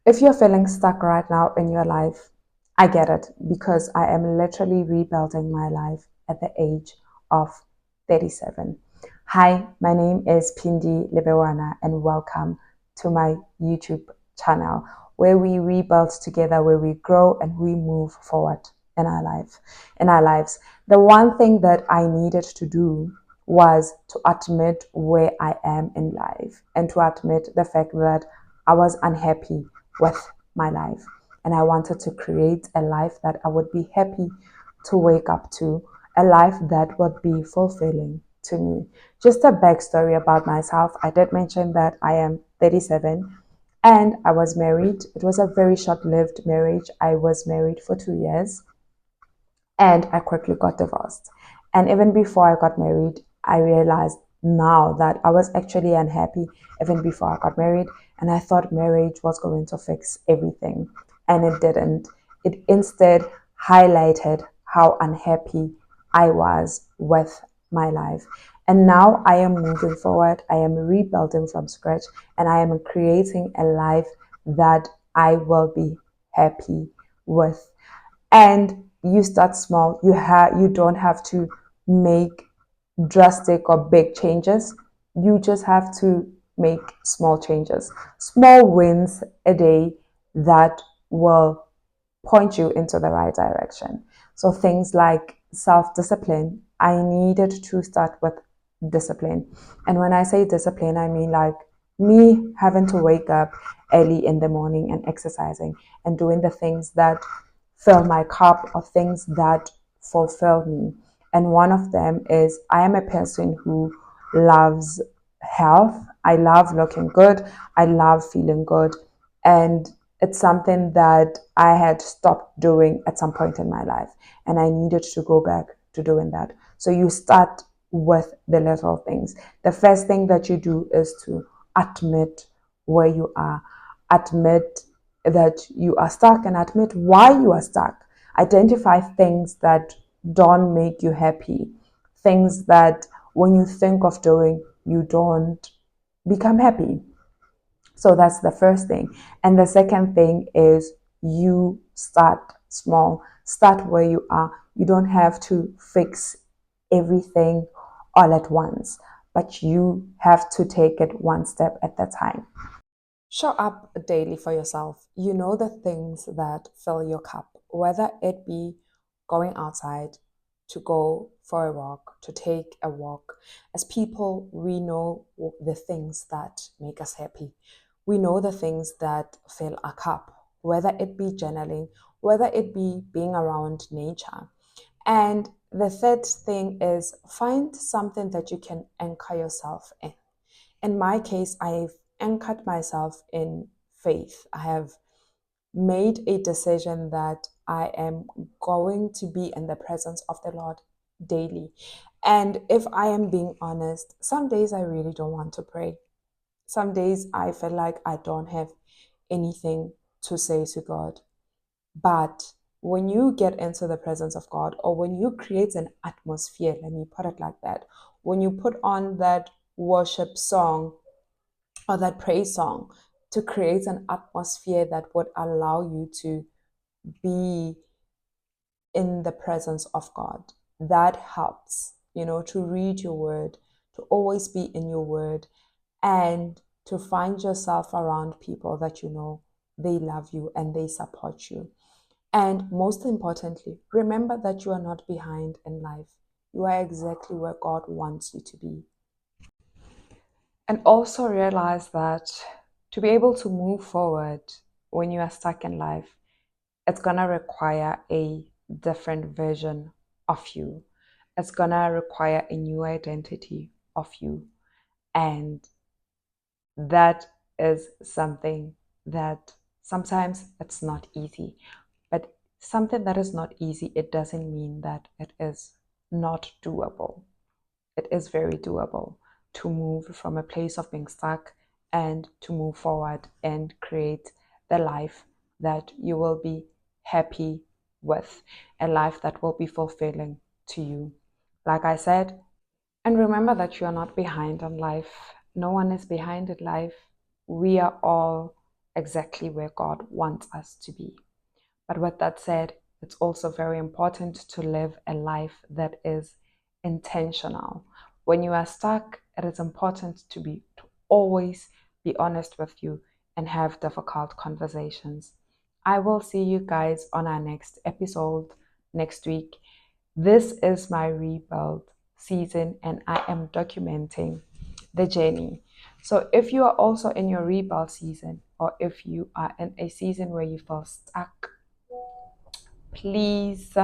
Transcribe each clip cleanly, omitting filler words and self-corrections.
If you're feeling stuck right now in your life, I get it because I am literally rebuilding my life at the age of 37. Hi, my name is Pindi Lebewana and welcome to my YouTube channel where we rebuild together, where we grow and we move forward in our lives. The one thing that I needed to do was to admit where I am in life and to admit the fact that I was unhappy with my life. And I wanted to create a life that I would be happy to wake up to, a life that would be fulfilling to me. Just a backstory about myself. I did mention that I am 37 and I was married. It was a very short lived marriage. I was married for 2 years and I quickly got divorced. And even before I got married, I realized now that I was actually unhappy even before I got married. And I thought marriage was going to fix everything. And it didn't. It instead highlighted how unhappy I was with my life. And now I am moving forward. I am rebuilding from scratch and I am creating a life that I will be happy with. And you start small. You don't have to make drastic or big changes. You just have to make small changes, small wins a day that will point you into the right direction. So things like self-discipline, I needed to start with discipline. And when I say discipline, I mean like me having to wake up early in the morning and exercising and doing the things that fill my cup or things that fulfill me. And one of them is I am a person who loves health. I love looking good. I love feeling good. And it's something that I had stopped doing at some point in my life. And I needed to go back to doing that. So you start with the little things. The first thing that you do is to admit where you are, admit that you are stuck and admit why you are stuck. Identify things that don't make you happy, things that when you think of doing, you don't become happy. So that's the first thing. And the second thing is you start small, start where you are. You don't have to fix everything all at once, but you have to take it one step at a time. Show up daily for yourself. You know the things that fill your cup, whether it be going outside to go for a walk, to take a walk. As people, we know the things that make us happy. We know the things that fill our cup, whether it be journaling, whether it be being around nature. And the third thing is find something that you can anchor yourself in. In my case, I've anchored myself in faith. I have made a decision that I am going to be in the presence of the Lord daily. And if I am being honest, some days I really don't want to pray. Some days I feel like I don't have anything to say to God. But when you get into the presence of God, or when you create an atmosphere, let me put it like that, when you put on that worship song or that praise song to create an atmosphere that would allow you to be in the presence of God. That helps, to read your word, to always be in your word, and to find yourself around people that you know they love you and they support you. And most importantly, remember that you are not behind in life. You are exactly where God wants you to be. And also realize that to be able to move forward when you are stuck in life, it's going to require a different version of you. It's going to require a new identity of you. And that is something that sometimes it's not easy. But something that is not easy, it doesn't mean that it is not doable. It is very doable to move from a place of being stuck and to move forward and create the life that you will be happy with, a life that will be fulfilling to you. Like I said, and remember that you are not behind in life. No one is behind in life. We are all exactly where God wants us to be. But with that said, it's also very important to live a life that is intentional. When you are stuck, it is important to always be honest with you and have difficult conversations. I will see you guys on our next episode next week. This is my rebuild season and I am documenting the journey. So if you are also in your rebuild season, or if you are in a season where you feel stuck, please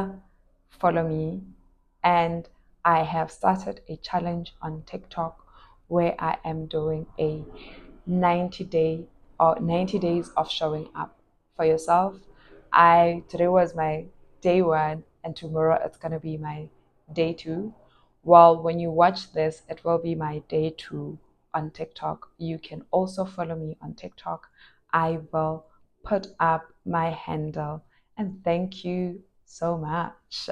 follow me. And I have started a challenge on TikTok where I am doing a 90 days of showing up for yourself. I Today was my day one and tomorrow it's gonna be my day two. Well, when you watch this, it will be my day two on TikTok. You can also follow me on TikTok. I will put up my handle, and thank you so much.